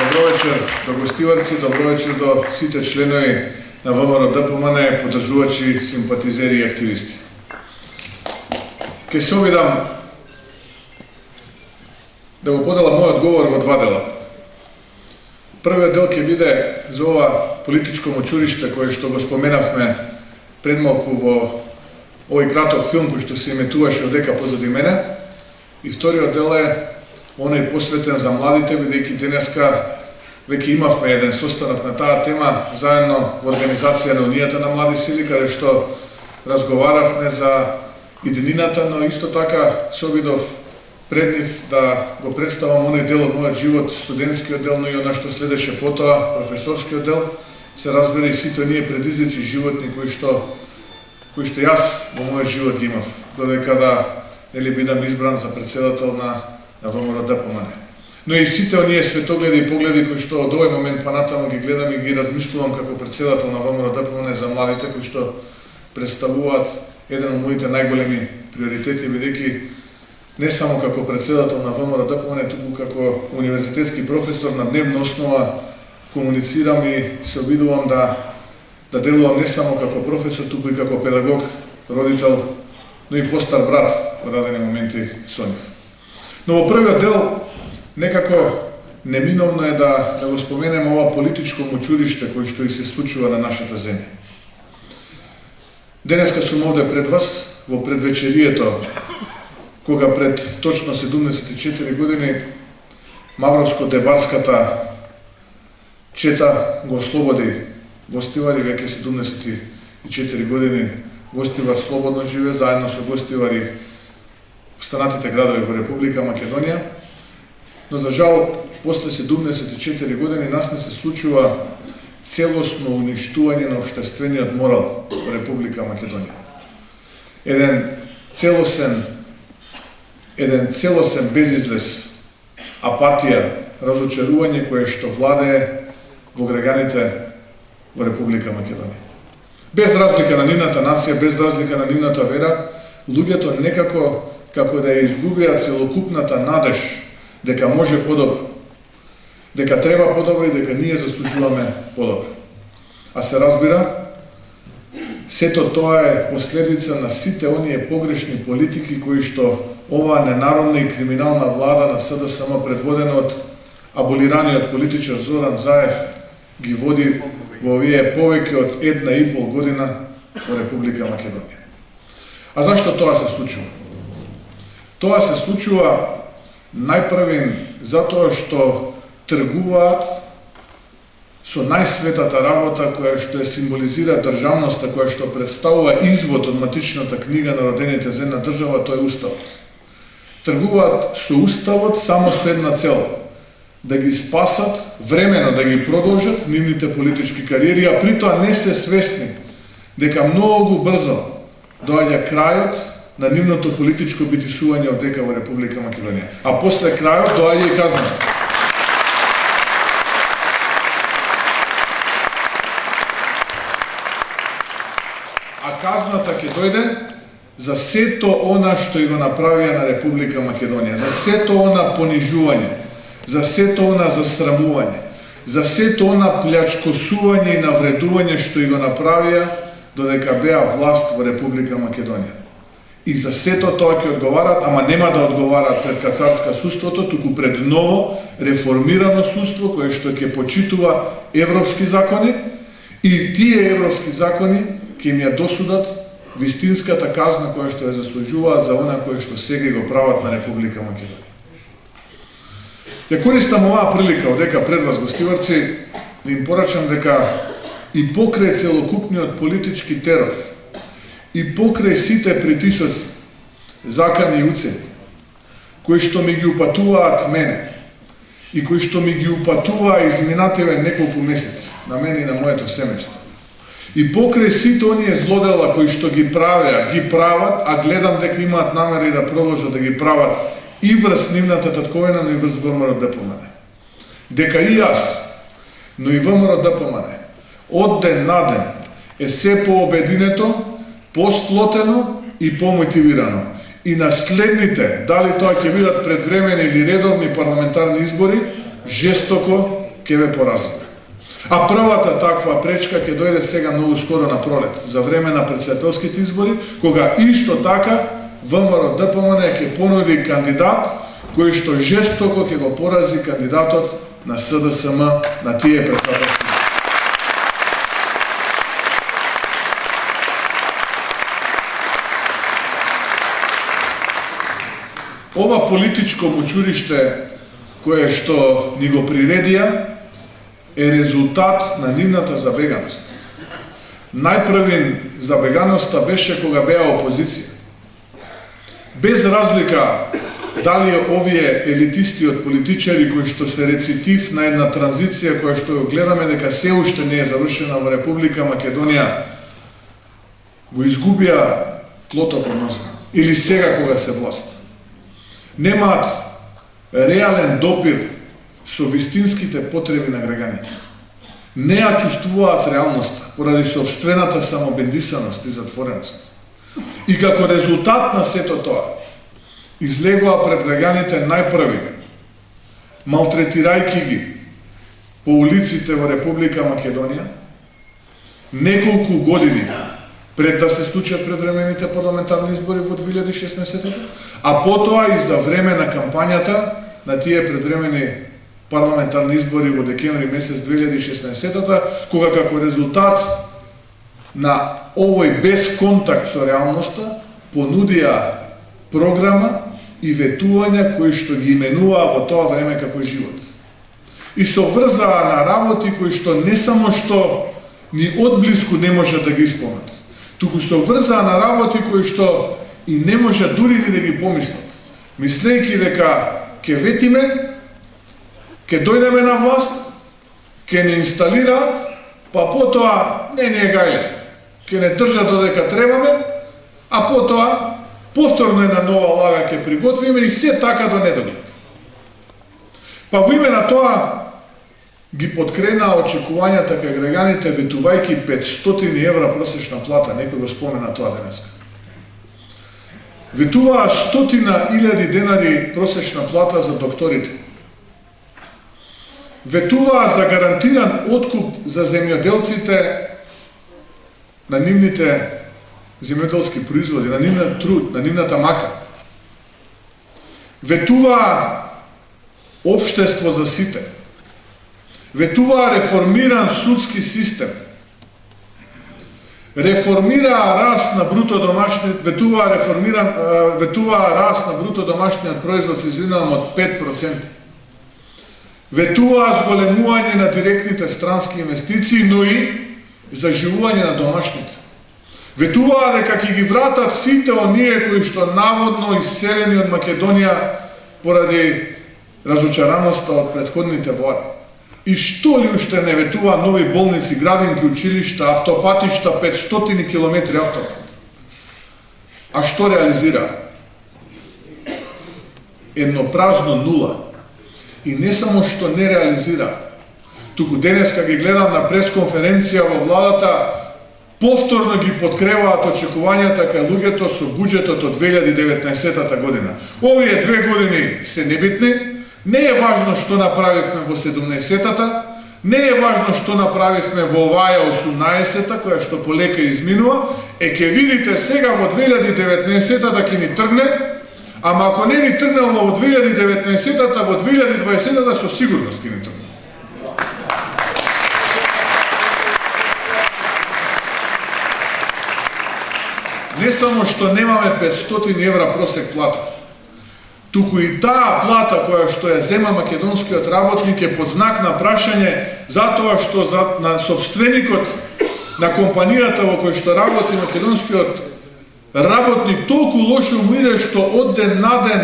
Добро вечер до гостиварци, добро вечер до сите членови на ВМРО ДПМН, поддржувачи, симпатизери и активисти. Ке се обидам да го поделам мојот говор во два дела. Првиот дел ќе биде за ова политичко мочуриште кое што го споменавме пред малку во овој краток филм кој што се иметуваше одека позади мене. И вториот дел е оној посветен за младите, бидејќи денеска веќе имавме еден состанок на таа тема заедно во организација на Унијата на млади сили, каде што разговаравме за иднината, но исто така се обидов пред нив да го представам оној дел од мојот живот, студентскиот дел, но и она што следеше потоа, професорскиот дел, се разбере и сите ние предизвици животни кои што јас во мојот живот ги имав, додека да бидам избран за претседател на ВМРО ДПМН. Но и сите оние светогледи и погледи кои што од овој момент панатаму ги гледам и ги размислувам како претседател на ВМРО ДПМН за младите, кои што представуваат еден од моите најголеми приоритети, бидејќи не само како претседател на ВМРО ДПМН, туку како универзитетски професор на дневна основа комуницирам и се обидувам да делувам не само како професор, туку и како педагог, родител, но и постар брат во дадени моменти со нив. Но во првиот дел некако неминовно е да го споменем ова политичко мочуриште кој што и се случува на нашата земја. Денеска сум овде пред вас во предвечерието, кога пред точно 74 години Мавровско-Дебарската чета го ослободи Гостивар и веќе 74 години Гостивар слободно живе заедно со гостивари останатите градови во Република Македонија. Но за жал, после 74 години нас не се случува целосно уништување на општествениот морал во Република Македонија. Еден целосен безизлез, апатија, разочарување кое што владее во граѓаните во Република Македонија. Без разлика на нивната нација, без разлика на нивната вера, луѓето некако како да ја изгубија целокупната надеж дека може подобро, дека треба подобро и дека ние заслужуваме подобро. А се разбира, сето тоа е последица на сите оние погрешни политики кои што оваа ненародна и криминална влада на СДСМ предводена од аболираниот политичар Зоран Заев ги води во овие повеќе од 1,5 година во Република Македонија. А зашто тоа се случува? Тоа се случува најпрвен затоа што тргуваат со најсветата работа која што е символизира државноста, која што представува извод од матичната книга на родените за една држава, тоа е Уставот. Тргуваат со Уставот само со една цел: да ги спасат, времено да ги продолжат нивните политички кариери, а при тоа не се свесни дека многу брзо доаѓа крајот на нивното политичко битисување одека во Република Македонија. А после крајот доаѓа и казната. А казната ќе дојде за сето она што и го направија на Република Македонија, за сето она понижување, за сето она засрамување, за сето она плячкосување и навредување што и го направија додека беа власт во Република Македонија. И за сето тоа ќе одговарат, ама нема да одговарат пред кацарска судството, туку пред ново, реформирано судство, кое што ќе почитува европски закони, и тие европски закони ќе им ја досудат вистинската казна која што ја заслужуваат за она кое што сега го прават на Република Македонија. Ја користам оваа прилика одека пред вас, гостиварци, да им порачам дека и покрај целокупниот политички терор, и покрај сите притисоци, закани и уцени, кои што ми ги упатуваат мене, и кои што ми ги упатуваа изминативе неколку месеци, на мене и на моето семејство, и покрај сите оние злодела кои што ги прават, а гледам дека имаат намери да продолжат да ги прават и врз нивната татковина, но и врз ВМРО ДПМН. Дека и јас, но и ВМРО ДПМН, од ден на ден е се пообединето, посплотено и помотивирано. И на следните, дали тоа ќе бидат предвремени или редовни парламентарни избори, жестоко ќе ве поразиме. А првата таква пречка ќе дојде сега многу скоро на пролет, за време на претседателските избори, кога исто така ВМРО ДПМН ќе понуди кандидат кој што жестоко ќе го порази кандидатот на СДСМ на тие претседателски. Ова политичко мочуриште кое што ни го приредија е резултат на нивната забеганост. Најпрвин забеганоста беше кога беа опозиција. Без разлика дали овие елитисти од политичари кои што се рецитив на една транзиција која што ја гледаме дека се уште не е завршена во Република Македонија, го изгубија тлото по мозга. Или сега кога се власт. Немаат реален допир со вистинските потреби на граѓаните. Не ја чувствуваат реалноста поради собствената самобендисаност и затвореност. И како резултат на сето тоа, излегува пред граѓаните најпрви, малтретирајќи ги по улиците во Република Македонија, неколку години пред да се случат предвремените парламентарни избори во 2016, а потоа и за време на кампањата на тие предвремени парламентарни избори во декември месец 2016, кога како резултат на овој безконтакт со реалноста понудија програма и ветувања кои што ги именуваа во тоа време како живот. И со врзаа на работи кои што не само што ни одблиску не може да ги исполнат, туку со врзаа на работи кои што и не може дури ни да ги помислат, мислејќи дека ќе ветиме, ќе дојдеме на власт, ќе не инсталираат, па потоа не е гајле, ќе не држат додека требаме, а потоа повторно една нова лага ќе приготвиме и се така до недоглед. Па во име на тоа ги подкрена очекувањата кај граѓаните ветувајќи 500 евра просечна плата, некој го спомена тоа денеска. Ветуваа 100.000 денари просечна плата за докторите. Ветуваа за гарантиран откуп за земјоделците на нивните земјоделски производи, на нивниот труд, на нивната мака. Ветуваа општество за сите. Ветуваа реформиран судски систем. Ветуваа раст на бруто домашниот производ, се извинувам, од 5%. Ветуваа зголемување на директните странски инвестиции, но и заживување на домашните. Ветуваа дека ќе ги вратат сите оние кои што наводно иселени од Македонија поради разочараноста од претходните влади. И што ли уште не ветуваа нови болници, градинки, училишта, автопатишта, 500 километри автопат. А што реализира? Едно празно нула. И не само што не реализира, туку денеска ги гледам на пресконференција во владата, повторно ги подкреваат очекувањата кај луѓето со буџетот од 2019 година. Овие 2 години се небитни, не е важно што направивме во 17-та, не е важно што направивме во оваа 18-та, која што полека изминува, ќе видите сега во 2019-та ќе ни тргне, ама ако не ни тргнало во 2019-та, во 2020-та со сигурност ќе ни тргне. Не само што немаме 500 евра просек плата, туку и таа плата која што ја зема македонскиот работник е под знак на прашање, затоа што на собственикот на компанијата во кој што работи македонскиот работник толку лошо му иде што од ден на ден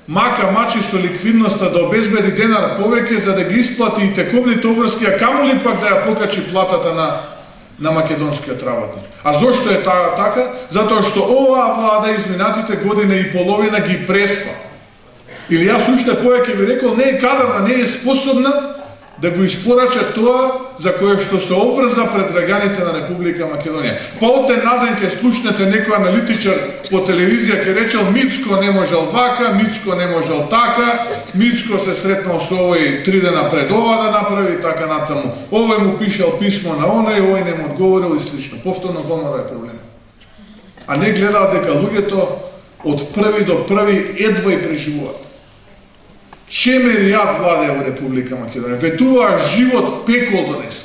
мака мачи со ликвидноста да обезбеди денар повеќе за да ги исплати и тековните обврски, а камоли пак да ја покачи платата на македонскиот работник. А зошто е таа така? Затоа што оваа влада изминатите година и половина ги преспа. Или јас уште повеќе би рекол, не е кадрна, не е способна да го испорача тоа за кое што се обврза пред граѓаните на Република Македонија. Па од ден на ден ќе слушнете некој аналитичар по телевизија ќе речел Мицко не можел вака, Мицко не можел така, Мицко се сретнал со овој 3 дена пред ова да направи така натаму. Овој му пишал писмо на оној, овој не му одговорил и слично. Повторно ВМРО е проблем. А не гледаат дека луѓето од први до први едва и преживуваат. Чемеријат владеја во Република Македонија. Ветуваа живот пекол донеса.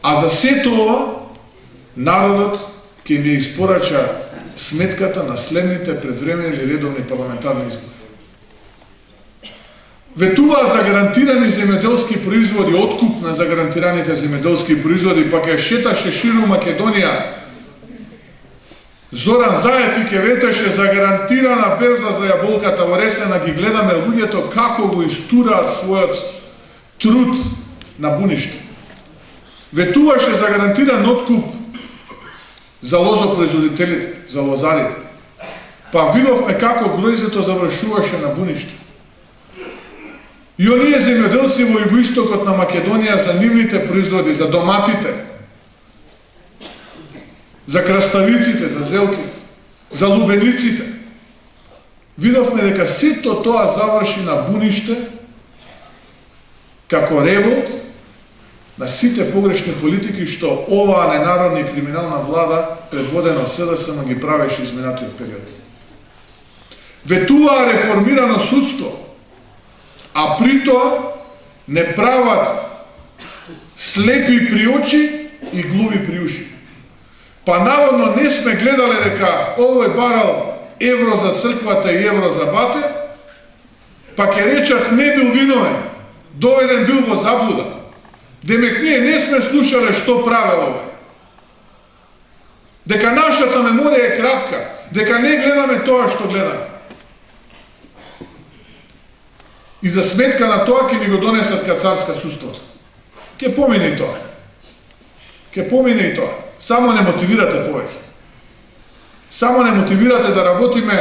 А за сето ова, народот ќе ми испорача сметката на следните предвремени или редовни парламентарни избори. Ветуваа за гарантирани земјоделски производи, откуп на загарантираните земјоделски производи, па ќе шеташе ширу Македонија Зоран Заев и ќе ветеше за гарантирана берза за јаболката во Ресена, ги гледаме луѓето како го истураат својот труд на буниште. Ветуваше за гарантиран откуп за лозопроизводителите, за лозарите. Па видовме како гројзето завршуваше на буниште. И оние земјоделци во југоистокот на Македонија за нивните производи, за доматите, за краставиците, за зелки, за лубениците. Видовме дека сето тоа заврши на буниште како револт на сите погрешни политики што оваа ненародна и криминална влада предводена од СДСМ ги правеше изминатиот период. Ветуваа реформирано судство, а при тоа не прават слепи при очи и глуви при уши. Па наводно не сме гледале дека овој барал евро за црквата и евро за бате, па ќе речат не бил виновен, доведен бил во заблуда. Демек ние не сме слушале што правел овој. Дека нашата меморија е кратка, дека не гледаме тоа што гледаме. И за сметка на тоа ќе ни го донесат ка царска сустота. Ќе помине и тоа. Ќе помине и тоа. Само не мотивирате повеќе. Само не мотивирате да работиме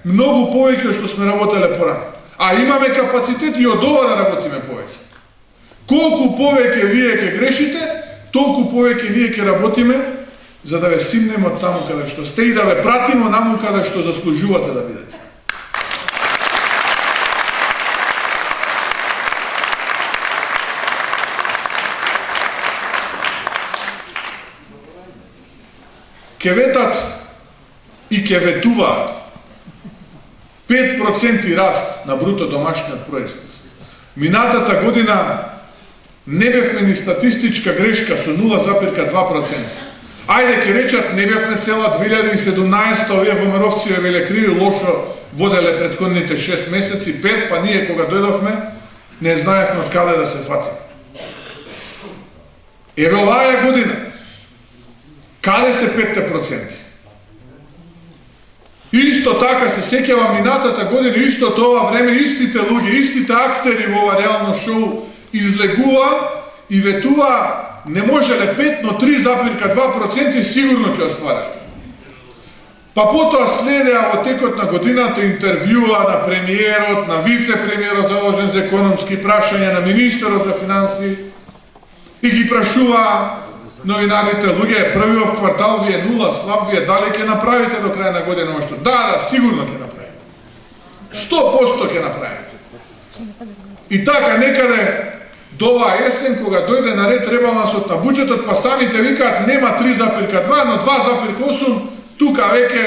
многу повеќе што сме работеле порано. А имаме капацитет и од ова да работиме повеќе. Колку повеќе вие ќе грешите, толку повеќе ние ќе работиме за да ве симнеме од таму каде што сте и да ве пратиме наму каде што заслужувате да бидете. Ке ветат и ке ветуваат 5% раст на бруто домашниот производ. Минатата година не бевме ни статистичка грешка со 0,2%. Ајде ке речат не бевме цела 2017, овие ВМРО-вци ја веле криви лошо воделе претходните 6 месеци, 5, па ние кога дојдовме не знаевме од каде да се фатиме. Еве оваа година каде се 5%? Исто така се сеќава минатата година, исто тоа време, истите луѓе, истите актери во ова реално шоу излегува и ветува не можеле 5, но 3,2% сигурно ќе остварат. Па потоа следеа во текот на годината интервјуа на премиерот, на вице-премиерот заложен за економски прашања, на министерот за финансии и ги прашуваа новинарите, луѓе, првиот квартал ви е 0, слаб ви е, дали ќе направите до крај на година што? Да, сигурно ќе направите. 100% ќе направите. И така некаде до оваа есен, кога дојде на ред ребалансот на буџетот, па самите викаат нема 3,2, но 2,8, тука веќе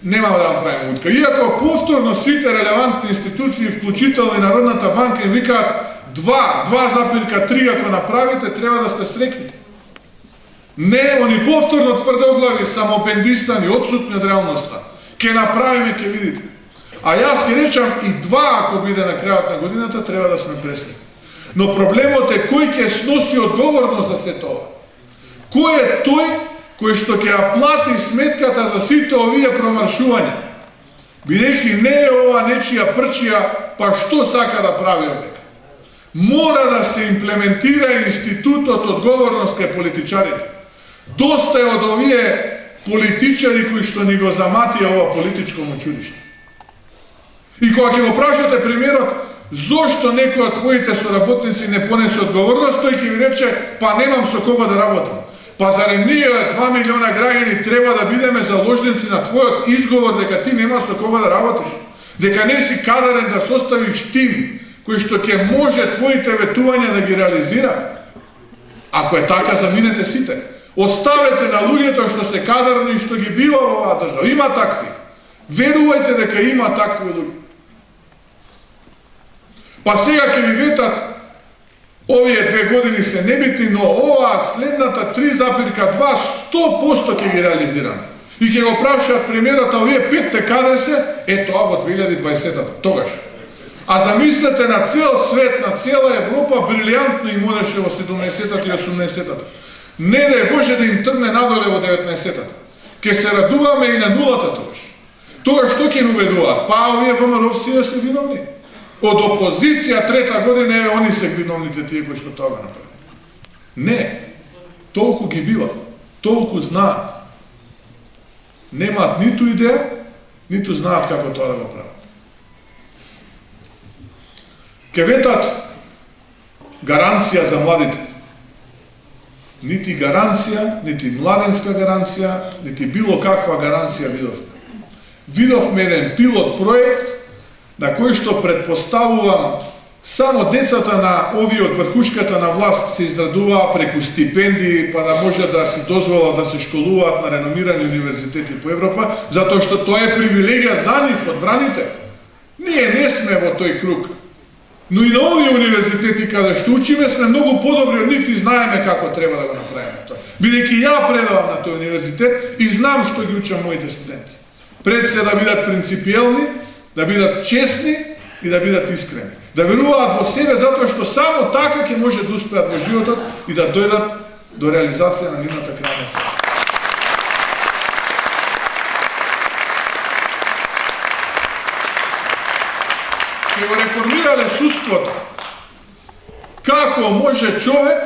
нема да направиме утка. Иако повторно сите релевантни институции, вклучително и Народната банка, им викаат 2,3 ако направите, треба да сте среќни. Не, они повторно тврдоглави, самопендисани, отсутни од реалноста. Ке направиме, ке видите. А јас ке речам и 2 ако биде на крајот на годината, треба да сме пресни. Но проблемот е кој ќе сноси одговорност за се тоа. Кој е тој кој што ќе ја плати сметката за сите овие промаршувања? Бидејќи не е ова нечија прчија, па што сака да прави овдека? Мора да се имплементира институтот одговорност кај политичарите. Доста е од овие политичари кои што ни го заматија ова политичко мочуриште. И кога ќе го прашате премиерот, зошто некои од твоите соработници не понесе одговорност, тој ќе ви рече, па немам со кого да работам. Па зарем ние 2 милиона граѓани треба да бидеме заложници на твојот изговор дека ти нема со кого да работиш, дека не си кадарен да составиш тим кој што ќе може твоите ветувања да ги реализира? Ако е така, заминете сите. Оставете на луѓето што се кадарни и што ги бива во оваа држава. Има такви. Верувајте дека има такви луѓе. Па сега ќе ви ветат, овие 2 години се небитни, но оваа следната 3,2 100% ќе ги реализираме. И ќе го прашаат премиерот, а овие 5 каде се? Е тоа во 2020-та, тогаш. А замислете на цел свет, на цела Европа, брилијантно им одеше во 70-та и 80-та. Не да е Боже да им тргне надоле во 19-та. Ке се радуваме и на нулата тогаш. Тогаш што ќе уведуваат? Па овие ВМРО-вци се виновни. Од опозиција 3-та година они се виновните тие кои што тоа го направи. Не. Толку ги бива. Толку знаат. Немаат ниту идеја, ниту знаат како тоа да го прават. Ке ветат гаранција за младите. Нити гаранција, нити младенска гаранција, нити било каква гаранција видовме. Видовме еден пилот проект на кој што предпоставувам само децата на овие од врхушката на власт се израдуваа преку стипендии, па да може да си дозволат да се школуваат на реномирани универзитети по Европа, затоа што тоа е привилегија за нив, одбраните. Ние не сме во тој круг. Но и на овие универзитети каде што учиме сме многу подобри од нив и знаеме како треба да го направиме тоа. Бидејќи ја предавам на тој универзитет и знам што ги учам моите студенти. Пред се да бидат принципиелни, да бидат честни и да бидат искрени. Да веруваат во себе затоа што само така ќе може да успеат во животот и да дојдат до реализација на нивната крајна цел. Ке го реформирале судството. Како може човек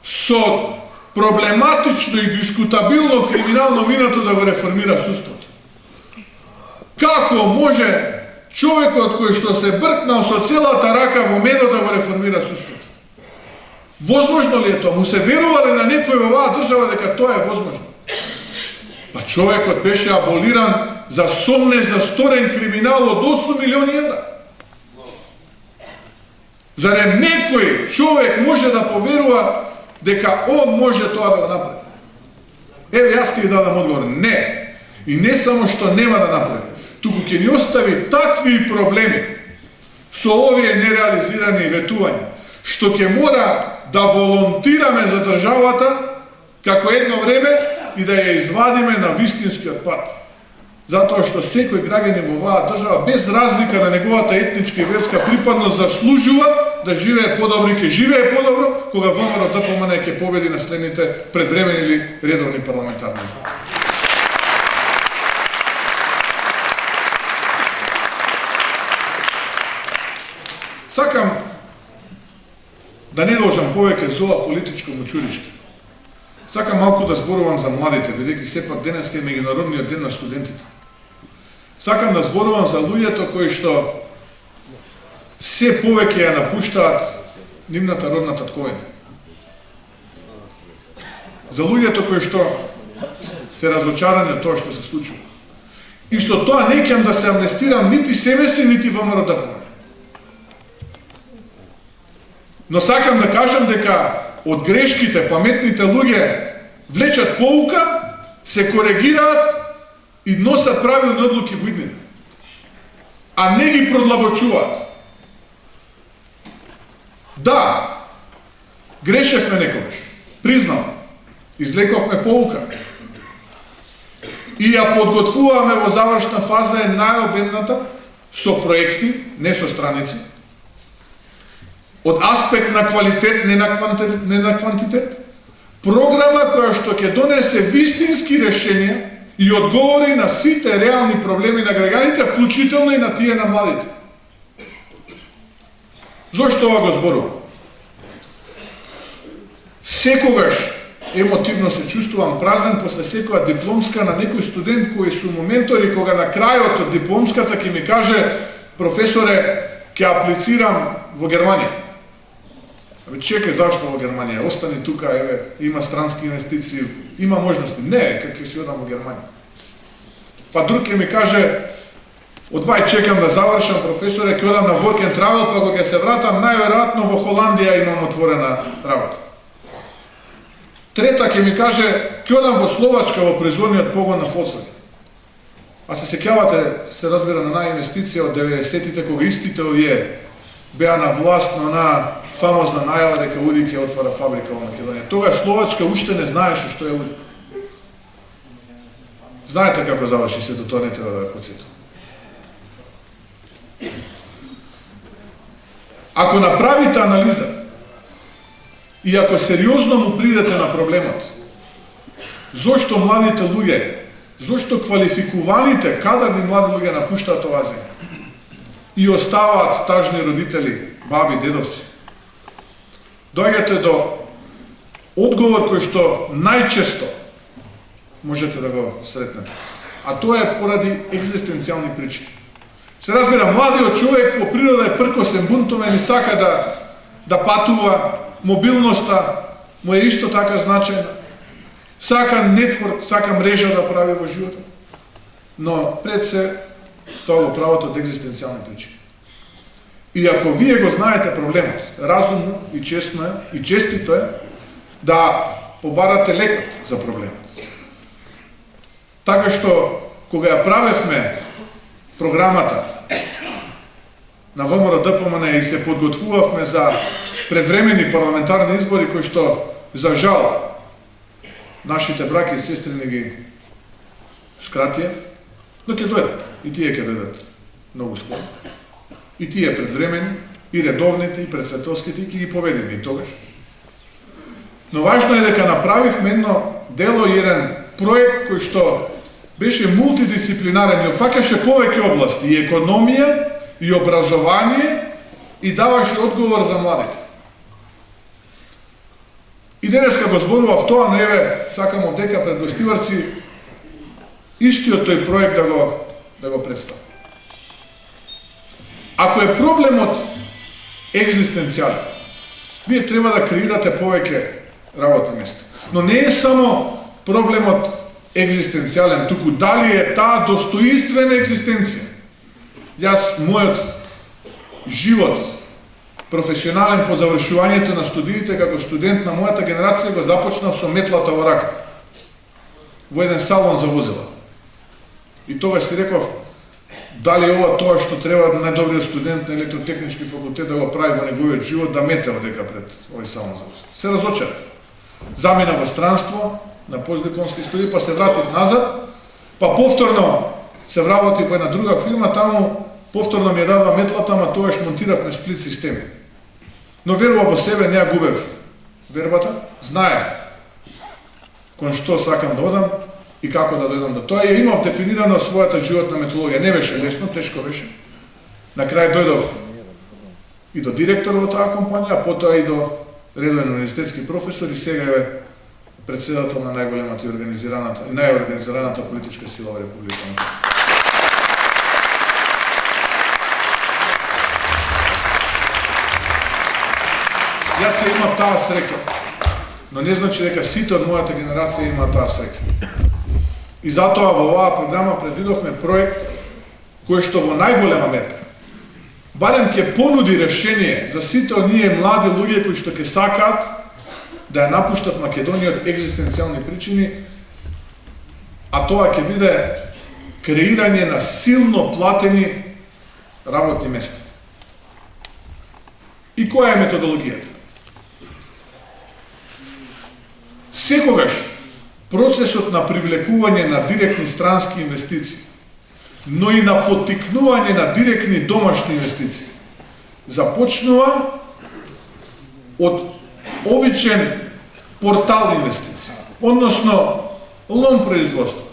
со проблематично и дискутабилно криминално минато да го реформира судството? Како може човекот кој што се бркнал со целата рака во медо да го реформира судството? Возможно ли е тоа? Му се верувале на некој во оваа држава дека тоа е возможно? Па човекот беше аболиран за сомне за сторен криминал од 8 милиони евра. Зарем некој човек може да поверува дека он може тоа да го направи? Еве, јас ќе ви дадам одговор. Не. И не само што нема да направи, туку ќе ни остави такви проблеми со овие нереализирани ветувања, што ќе мора да волонтираме за државата како едно време и да ја извадиме на вистинскиот пат. Затоа што секој граѓанин во оваа држава, без разлика на неговата етничка и верска припадност, заслужува да живее подобро и ќе живее подобро кога ВМРО-ДПМН ќе победи на следните предвремени или редовни парламентарни избори. Сакам да не должам повеќе за ова политичко училиште. Сакам малку да зборувам за младите, бидејќи сепак денеска е меѓународниот ден на студентите. Сакам да зборувам за луѓето кои што се повеќе ја напуштаат нивната родна татковина. За луѓето кои што се разочарани од тоа што се случува. И со тоа не ќе да се амнестирам нити себе си, нити ВМРО-ДПМН. Но сакам да кажам дека од грешките паметните луѓе влечат поука, се коригираат и носат правилни одлуки во иднина, а не ги продлабочуваат. Да, грешевме некогаш, признам, излековме поука и ја подготвуваме во завршна фаза е најобедната со проекти, не со страници, од аспект на квалитет, не на квантитет, програма која што ќе донесе вистински решенија и одговори на сите реални проблеми на граѓаните, вклучително и на тие на младите. Зошто ова го зборувам? Секогаш емотивно се чувствувам празен после секоја дипломска на некој студент кој су му ментори, кога на крајот од дипломската ќе ми каже: професоре, ќе аплицирам во Германија. Чекај, зашто во Германија? Остани тука, еве, има странски инвестиции, има можности. Не, ќе си одам во Германија. Па друг ќе ми каже, одвај чекам да завршам, професоре, ќе одам на work and travel, па кога ќе се вратам, најверојатно во Холандија имам отворена работа. Трета ќе ми каже, ќе одам во Словачка во производниот погон на Volkswagen. А се сеќавате, се разбира, на една инвестиција од 90-тите, кога истите овие беа на власт на она фамозна најава дека Уди ќе отвара фабрика во Македонија. Тогаш Словачка уште не знаеше што е Уди. Знаете како заврши сето тоа, не треба да ја подсетам. Ако направите анализа и ако сериозно му придете на проблемот, зошто младите луѓе, зошто квалификуваните кадарни млади луѓе напуштаат оваа земја и оставаат тажни родители, баби, дедовци, доаѓате до одговор кој што најчесто можете да го сретнете. А тоа е поради екзистенцијални причини. Се разбира, младиот човек по природа е пркосен, бунтовен и сака да патува, мобилноста му е исто така значајна. Сака нетворк, сака мрежа да прави во животот. Но пред се тоа го правото од екзистенцијални причини. И ако вие го знаете проблемот, разумно и честно е, и честито е да побарате лекот за проблемот. Така што, кога ја правевме програмата на ВМРО ДПМН и се подготвувавме за предвремени парламентарни избори, кои што, за жал, нашите браки и сестри не ги скратија, но ќе дојдат. И тие ќе дојдат многу скоро. И тие предвремени, и редовните, и председателските, и ќе ги победиме и тогаш. Но важно е дека направивме едно дело и еден проект кој што беше мултидисциплинарен и опфаќаше повеќе области, и економија, и образование, и даваше одговор за младите. И денеска го зборував тоа, но еве, сакам овдека пред гостиварци, истиот тој проект да го представам. Ако е проблемот екзистенцијален, вие треба да креирате повеќе работни места. Но не е само проблемот екзистенцијален, туку дали е таа достоинствена екзистенција. Јас, мојот живот, професионален по завршувањето на студиите, како студент на мојата генерација, го започнав со метлата во рака, во еден салон за возила. И тогаш си реков, дали ова тоа што треба најдобриот студент на електротехнички факултет да го прави во неговиот живот, да мете одека пред овој салон за возила. Се разочарав. Замина во странство, на постдипломски студии, па се вратив назад, па повторно се вработив во една друга фирма, таму повторно ми ја дадва метлата, ама тогаш монтиравме сплит системи. Но верував во себе, не ја губев вербата, знаев кон што сакам да одам и како да дојдам до тоа. Ја имав дефинирано својата животна методологија. Не беше лесно, тешко беше. На крај дојдов и до директор во таа компанија, а потоа и до редовен универзитетски професор и сега е председател на најголемата и најорганизираната политичка сила во Републиката. Јас ја имав таа среќа, но не значи дека сите од мојата генерација имаат таа среќа. И затоа во оваа програма предвидовме проект кој што во најголема мерка барем ќе понуди решение за сите оние млади луѓе кои што ќе сакаат да ја напуштат Македонија од екзистенцијални причини, а тоа ќе биде креирање на силно платени работни места. И која е методологијата? Секогаш процесот на привлекување на директни странски инвестиции, но и на поттикнување на директни домашни инвестиции, започнува од обичен портал инвестиции, односно лом производство.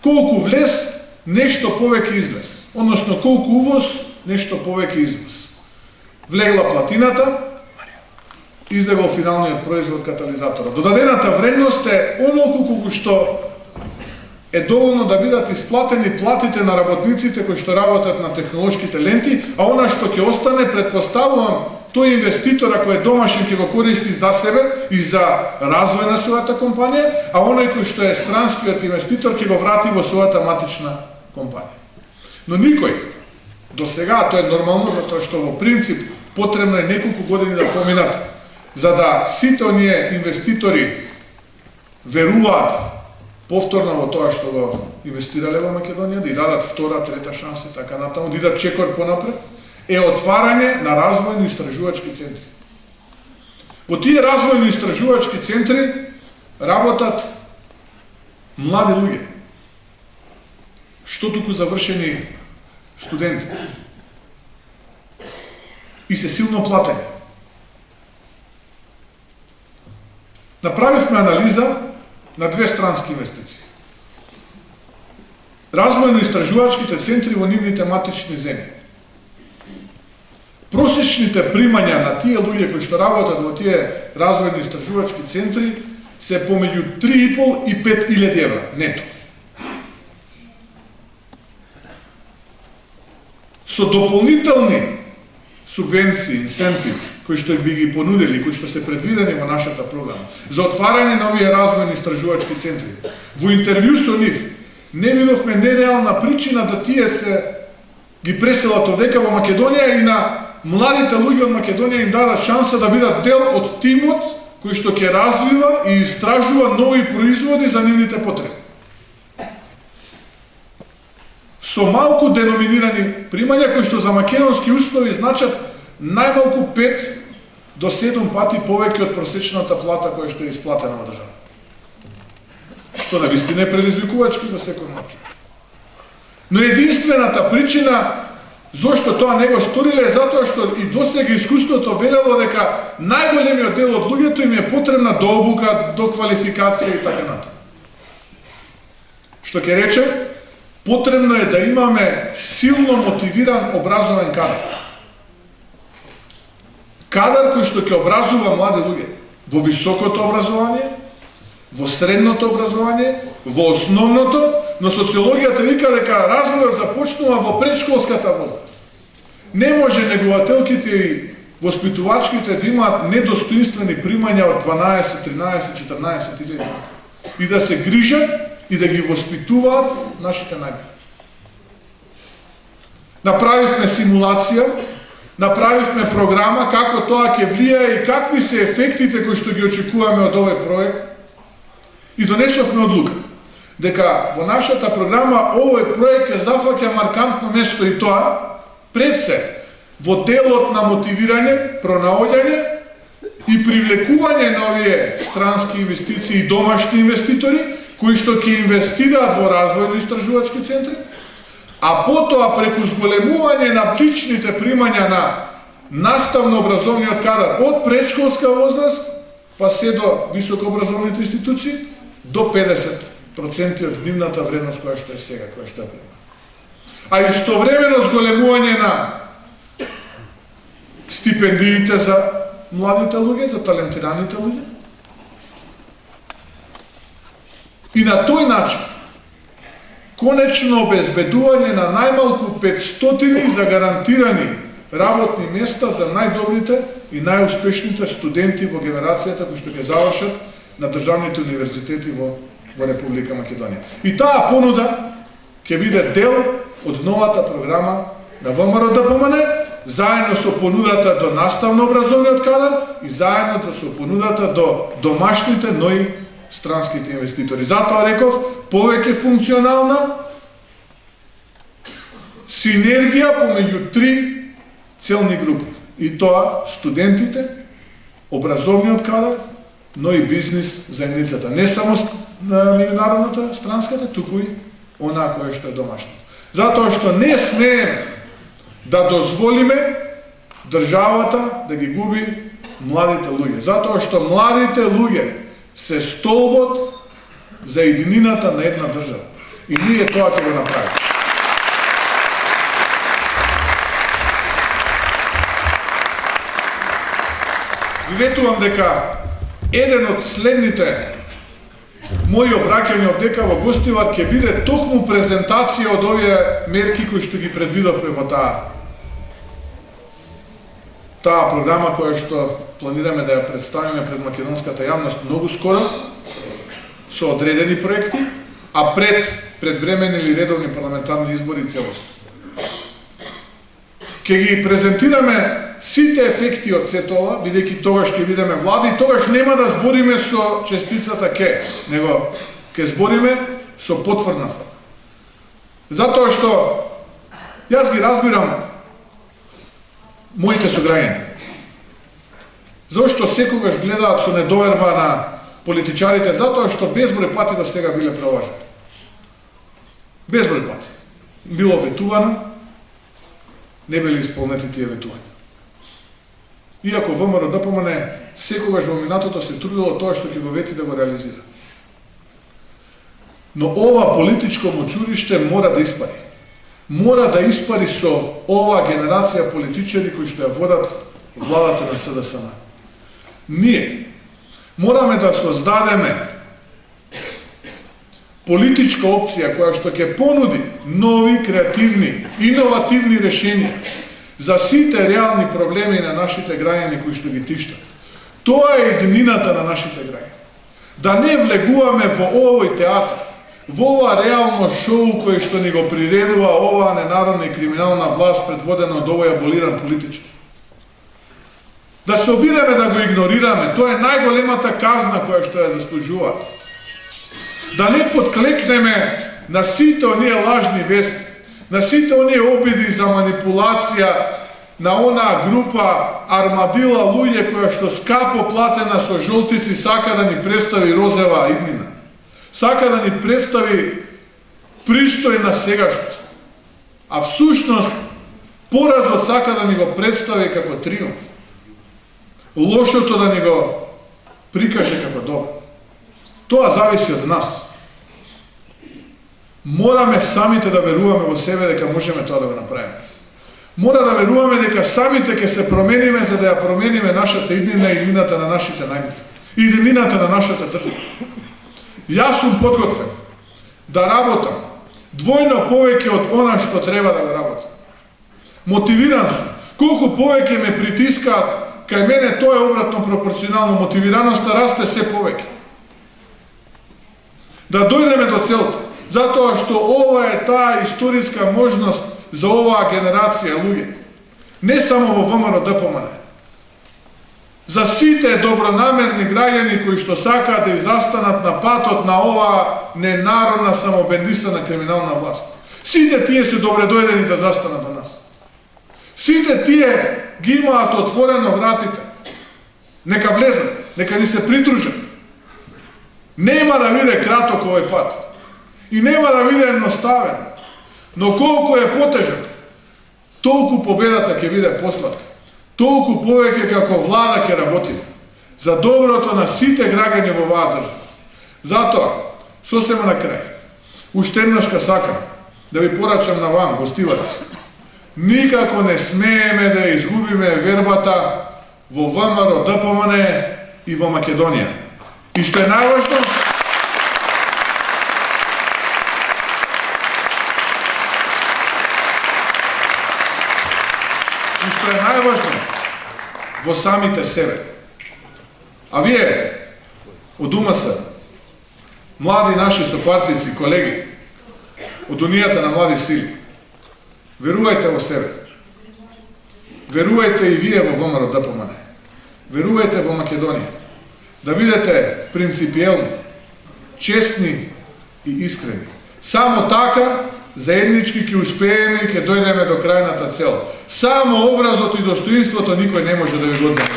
Колку влез, нешто повеќе излез, односно колку увоз, нешто повеќе износ. Влегла платината, излегол финалниот производ катализаторот. Додадената вредност е онолку колку што е доволно да бидат исплатени платите на работниците кои што работат на технолошките ленти, а она што ќе остане, предпоставувам, тој инвеститор, ако е домашен, ќе го користи за себе и за развој на својата компанија, а оној кој што е странскиот инвеститор ќе го врати во својата матична компанија. Но никој, до сега, тоа е нормално, затоа што во принцип потребно е неколку години да поминат, за да сите оние инвеститори веруваат повторно во тоа што го инвестирале во Македонија, да и дадат втора, трета шанса, така натаму, да идат чекор понапред, е отварање на развојно-истражувачки центри. Во тие развојно-истражувачки центри работат млади луѓе, што туку завршени студенти и се силно платени. Направивме анализа на две странски инвестиции. Развојно-истражувачките центри во нивните матични земји. Просечните примања на тие луѓе кои што работат во тие развојно-истражувачки центри се помеѓу 3,5 и 5.000 евра нето. Со дополнителни субвенции, инсентиви, кои што би ги понудили, кои што се предвидени во нашата програма, за отварање на овие развојно-истражувачки центри. Во интервју со нив не видовме нереална причина да тие се ги преселат овдека во Македонија и на младите луѓе од Македонија им дадат шанса да бидат дел од тимот кој што ќе развива и истражува нови производи за нивните потреби. Со малку деноминирани примања кои што за македонски услови значат најмалку 5 до 7 пати повеќе од просечната плата која што е исплатена во државата. Што навистина е предизвикувачки за секој начин. Но единствената причина зошто тоа не го сториле е затоа што и досега искуството велело дека најголемиот дел од луѓето им е потребна до обука, до квалификација и така натаму. Што ќе речем, потребно е да имаме силно мотивиран образован кадар. Кадар кој што ќе образува млади луѓе во високото образование, во средното образование, во основното, но социологијата вика дека развојот започнува во предшколската возраст. Не може негователките и воспитувачките да имаат недостоинствени примања од 12, 13, 14 или и да се грижат и да ги воспитуваат нашите најмали. Направивме симулација, направивме програма како тоа ќе влијае и какви се ефектите кои што ги очекуваме од овој проект и донесовме одлука дека во нашата програма овој проект ќе зафаќа маркантно место и тоа пред се во делот на мотивирање, пронаоѓање и привлекување на овие странски инвестиции и домашни инвеститори кои што ќе инвестираат во развојно-истражувачки центри, а потоа преку зголемување на личните примања на наставно-образовниот кадар од предшколска возраст па се до високообразовните институции до 50% од нивната вредност која што е сега, која што е прима. А истовремено зголемување на стипендиите за младите луѓе, за талентираните луѓе. И на тој начин конечно обезбедување на најмалку 500 за гарантирани работни места за најдобрите и најуспешните студенти во генерацијата кои што ќе завршат на државните универзитети во Република Македонија. И таа понуда ќе биде дел од новата програма на ВМРО ДПМН, заедно со понудата до наставно-образовниот кадар и заедно со понудата до домашните, но и странските инвеститори. Затоа реков, повеќе функционална синергија помеѓу 3 целни групи. И тоа студентите, образовниот кадар, но и бизнис заедницата. Не само меѓународната, странската, туку и онаа која што е домашна. Затоа што не смееме да дозволиме државата да ги губи младите луѓе. Затоа што младите луѓе се столбот за единината на една држава. И ние тоа ќе го направиме. Ви ветувам дека еден од следните мои обраќања дека во Гостивар ќе биде токму презентација од овие мерки кои што ги предвидовме во таа програма која што планираме да ја представиме пред македонската јавност многу скоро, со одредени проекти, а пред предвремени или редовни парламентарни избори целосно. Ќе ги презентираме сите ефекти од сето ова, бидејќи тогаш ќе бидеме влади, и тогаш нема да збориме со честицата ке, него ќе збориме со потврдна форма. Затоа што јас ги разбирам моите сограѓани. Зошто секогаш гледаат со недоверба на политичарите, затоа што безброј пати до сега биле прелажани. Безброј пати. Било ветувано, не били исполнети тие ветувања. Иако ВМРО ДПМН секогаш во минатото се трудило тоа што ќе го вети да го реализира. Но ова политичко мочуриште мора да испари. Мора да испари со ова генерација политичари кои што ја водат владата на СДСМ. Ние мораме да создадеме политичка опција која што ќе понуди нови, креативни, иновативни решенија за сите реални проблеми на нашите граѓани кои што ги тиштат. Тоа е еднината на нашите граѓани. Да не влегуваме во овој театар, во ова реално шоу кој што ни го приредува оваа ненародна и криминална власт предводена од овој аболиран политичар. Да се обидеме да го игнорираме, тоа е најголемата казна која што ја заслужуваат. Да не подклекнеме на сите оние лажни вести, на сите оние обиди за манипулација на онаа група армадила луѓе која што скапо платена со жолтици сака да ни представи розова иднина. Сака да ни представи пристојна сегашност. А всушност поразот сака да ни го представи како триумф. Лошото да ни го прикаже како добро. Тоа зависи од нас. Мораме самите да веруваме во себе дека можеме тоа да го направиме. Мора да веруваме дека самите ќе се промениме за да ја промениме нашата иднина и иднината на нашите најмили. И иднината на нашата држава. Јас сум подготвен да работам двојно повеќе од она што треба да го работам. Мотивиран сум. Колку повеќе ме притискаат кај мене, тоа е обратно пропорционално. Мотивираноста расте се повеќе. Да дојдеме до целта, затоа што ова е таа историска можност за оваа генерација луѓе. Не само во ВМРО ДПМН. За сите добронамерни граѓани кои што сакаат да застанат на патот на оваа ненародна самобендисана криминална власт. Сите тие се добре дојдени да застанат до нас. Сите тие ги имаат отворено вратите. Нека влезат, нека ни се придружат. Нема да биде краток овој пат. И нема да биде едноставен. Но колку е потежок, толку победата ќе биде посладка. Толку повеќе како влада ќе работи за доброто на сите граѓани во оваа држава. Затоа, сосема на крај, уште еднаш сакам да ви порачам на вам, гостиварци. Никако не смееме да изгубиме вербата во ВМРО ДПМН и во Македонија. И што е најважно, во самите себе. А вие, од УМС, млади наши сопартици, колеги, од Унијата на млади сили, верувајте во себе. Верувајте и вие во ВМРО ДПМН. Верувајте во Македонија. Да бидете принципиелни, честни и искрени. Само така заеднички ќе успееме и ќе дојдеме до крајната цел. Само образот и достоинството никој не може да ви го земе.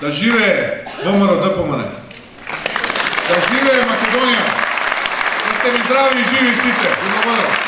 Да живее ВМРО ДПМН. Да живее Македонија. Да сте ви здрави и живи сите. Благодарам.